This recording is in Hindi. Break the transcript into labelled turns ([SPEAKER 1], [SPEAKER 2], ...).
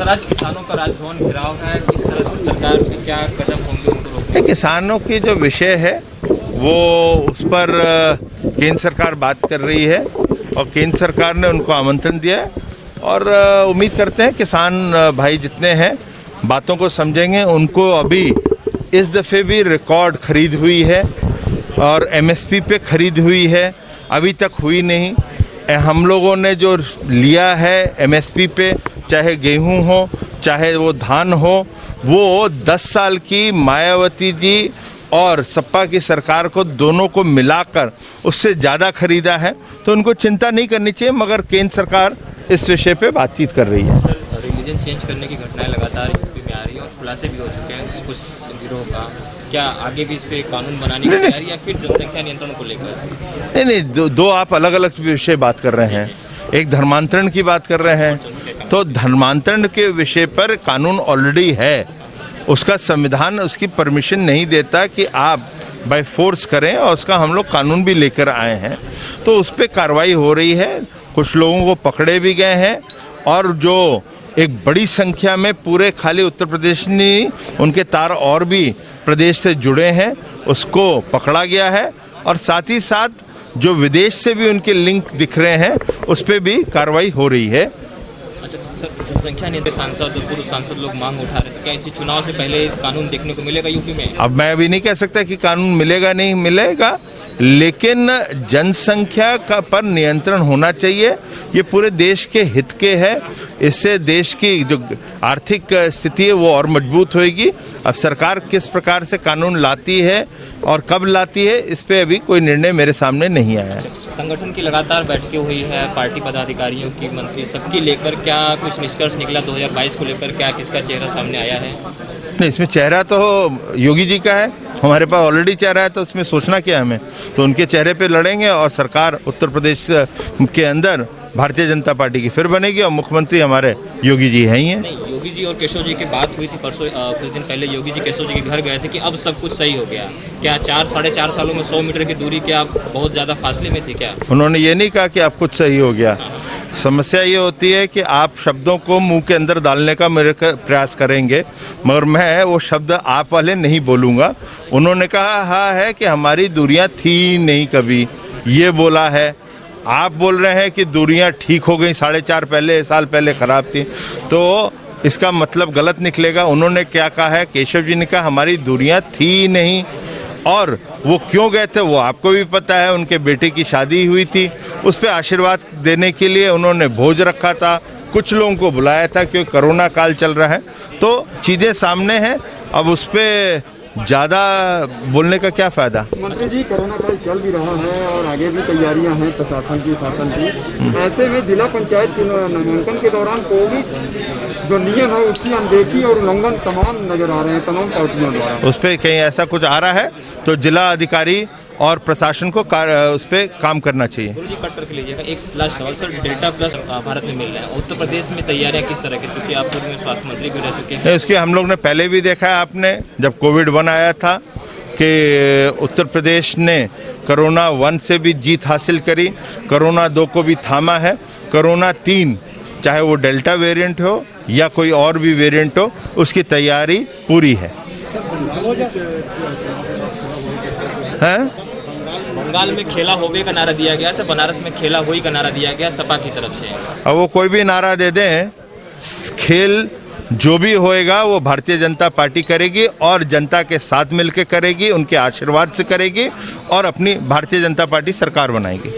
[SPEAKER 1] सर आज किसानों का राजभवन घेराव है, किस तरह से सरकार के क्या कदम होंगे उनको रोकने?
[SPEAKER 2] किसानों की जो विषय है वो उस पर केंद्र सरकार बात कर रही है और केंद्र सरकार ने उनको आमंत्रण दिया है और उम्मीद करते हैं किसान भाई जितने हैं बातों को समझेंगे। उनको अभी इस दफ़े भी रिकॉर्ड खरीद हुई है और एमएसपी पे खरीद हुई है, अभी तक हुई नहीं। हम लोगों ने जो लिया है एमएसपी पे, चाहे गेहूं हो चाहे वो धान हो, वो 10 साल की मायावती जी और सपा की सरकार को दोनों को मिलाकर उससे ज़्यादा खरीदा है। तो उनको चिंता नहीं करनी चाहिए, मगर केंद्र सरकार इस विषय पे बातचीत कर रही है।
[SPEAKER 1] सर रिलीजन चेंज करने की घटनाएं लगातार यूपी में आ रही है और खुलासे भी हो चुके हैं कुछ गिरोह का, क्या आगे भी इस पे कानून बनाने की तैयारी या फिर जनसंख्या नियंत्रण को लेकर?
[SPEAKER 2] नहीं, दो आप अलग अलग विषय बात कर रहे हैं। एक धर्मांतरण की बात कर रहे हैं, तो धर्मांतरण के विषय पर कानून ऑलरेडी है, उसका संविधान उसकी परमिशन नहीं देता कि आप बाय फोर्स करें, और उसका हम लोग कानून भी लेकर आए हैं। तो उस पर कार्रवाई हो रही है, कुछ लोगों को पकड़े भी गए हैं और जो एक बड़ी संख्या में पूरे खाली उत्तर प्रदेश नहीं उनके तार और भी प्रदेश से जुड़े हैं, उसको पकड़ा गया है। और साथ ही साथ जो विदेश से भी उनके लिंक दिख रहे हैं उस पर भी कार्रवाई हो रही है।
[SPEAKER 1] अच्छा सर, जनसंख्या नियंत्रण सांसद और पूर्व सांसद लोग मांग उठा रहे थे, क्या इसी चुनाव से पहले कानून देखने को मिलेगा यूपी में?
[SPEAKER 2] अब मैं अभी नहीं कह सकता कि कानून मिलेगा नहीं मिलेगा, लेकिन जनसंख्या का पर नियंत्रण होना चाहिए। ये पूरे देश के हित के है, इससे देश की जो आर्थिक स्थिति है वो और मजबूत होएगी। अब सरकार किस प्रकार से कानून लाती है और कब लाती है, इस पे अभी कोई निर्णय मेरे सामने नहीं आया है।
[SPEAKER 1] संगठन की लगातार बैठकें हुई है, पार्टी पदाधिकारियों की, मंत्री सबकी लेकर क्या कुछ निष्कर्ष निकला 2022 को लेकर? क्या किसका चेहरा सामने आया है?
[SPEAKER 2] नहीं, इसमें चेहरा तो योगी जी का है, हमारे पास ऑलरेडी चेहरा है, तो उसमें सोचना क्या हमें। तो उनके चेहरे पे लड़ेंगे और सरकार उत्तर प्रदेश के अंदर भारतीय जनता पार्टी की फिर बनेगी और मुख्यमंत्री हमारे योगी जी हैं ही हैं।
[SPEAKER 1] नहीं, योगी जी और केशव जी की बात हुई थी परसों, कुछ दिन पहले योगी जी केशव जी के घर गए थे कि अब सब कुछ सही हो गया। क्या 4-4.5 सालों में 100 मीटर की दूरी क्या बहुत ज़्यादा फासले में थी क्या?
[SPEAKER 2] उन्होंने ये नहीं कहा कि अब कुछ सही हो गया। समस्या ये होती है कि आप शब्दों को मुंह के अंदर डालने का मेरे प्रयास करेंगे, मगर मैं वो शब्द आप वाले नहीं बोलूँगा। उन्होंने कहा है कि हमारी दूरियां थी नहीं कभी, ये बोला है। आप बोल रहे हैं कि दूरियां ठीक हो गई, 4.5 साल पहले खराब थी, तो इसका मतलब गलत निकलेगा। उन्होंने क्या कहा है, केशव जी ने कहा हमारी दूरियां थी नहीं, और वो क्यों गए थे वो आपको भी पता है। उनके बेटे की शादी हुई थी, उस पर आशीर्वाद देने के लिए उन्होंने भोज रखा था, कुछ लोगों को बुलाया था क्योंकि कोरोना काल चल रहा है। तो चीज़ें सामने हैं, अब उस पर ज़्यादा बोलने का क्या फ़ायदा।
[SPEAKER 3] मंत्री जी, कोरोना काल चल भी रहा है और आगे भी तैयारियां हैं प्रशासन की, शासन की। ऐसे में जिला पंचायत नामांकन के दौरान कोविड जो नियम है उसकी अनदेखी और उल्लंघन तमाम नजर आ रहे हैं तमाम पार्टियों द्वारा।
[SPEAKER 2] उस पर कहीं ऐसा कुछ आ रहा है तो जिला अधिकारी और प्रशासन को उस पर काम करना चाहिए।
[SPEAKER 1] गुरुजी कट करके लीजिएगा, एक लास्ट सवाल सर, डेल्टा प्लस भारत में मिल रहा है, उत्तर प्रदेश में तैयारियां किस तरह की? क्योंकि आप पूर्व में स्वास्थ्य मंत्री भी रह चुके हैं।
[SPEAKER 2] इसके हम लोग ने पहले भी देखा है, आपने जब कोविड-1 आया था कि उत्तर प्रदेश ने कोरोना 1 से भी जीत हासिल करी, कोरोना 2 को भी थामा है, कोरोना 3 चाहे वो डेल्टा वेरिएंट हो या कोई और भी वेरिएंट हो, उसकी तैयारी पूरी है।
[SPEAKER 1] बंगाल में खेला होवे का नारा दिया गया था, बनारस में खेला होई का नारा दिया गया सपा की तरफ से।
[SPEAKER 2] अब वो कोई भी नारा दे दें, खेल जो भी होएगा वो भारतीय जनता पार्टी करेगी और जनता के साथ मिलकर करेगी, उनके आशीर्वाद से करेगी और अपनी भारतीय जनता पार्टी सरकार बनाएगी।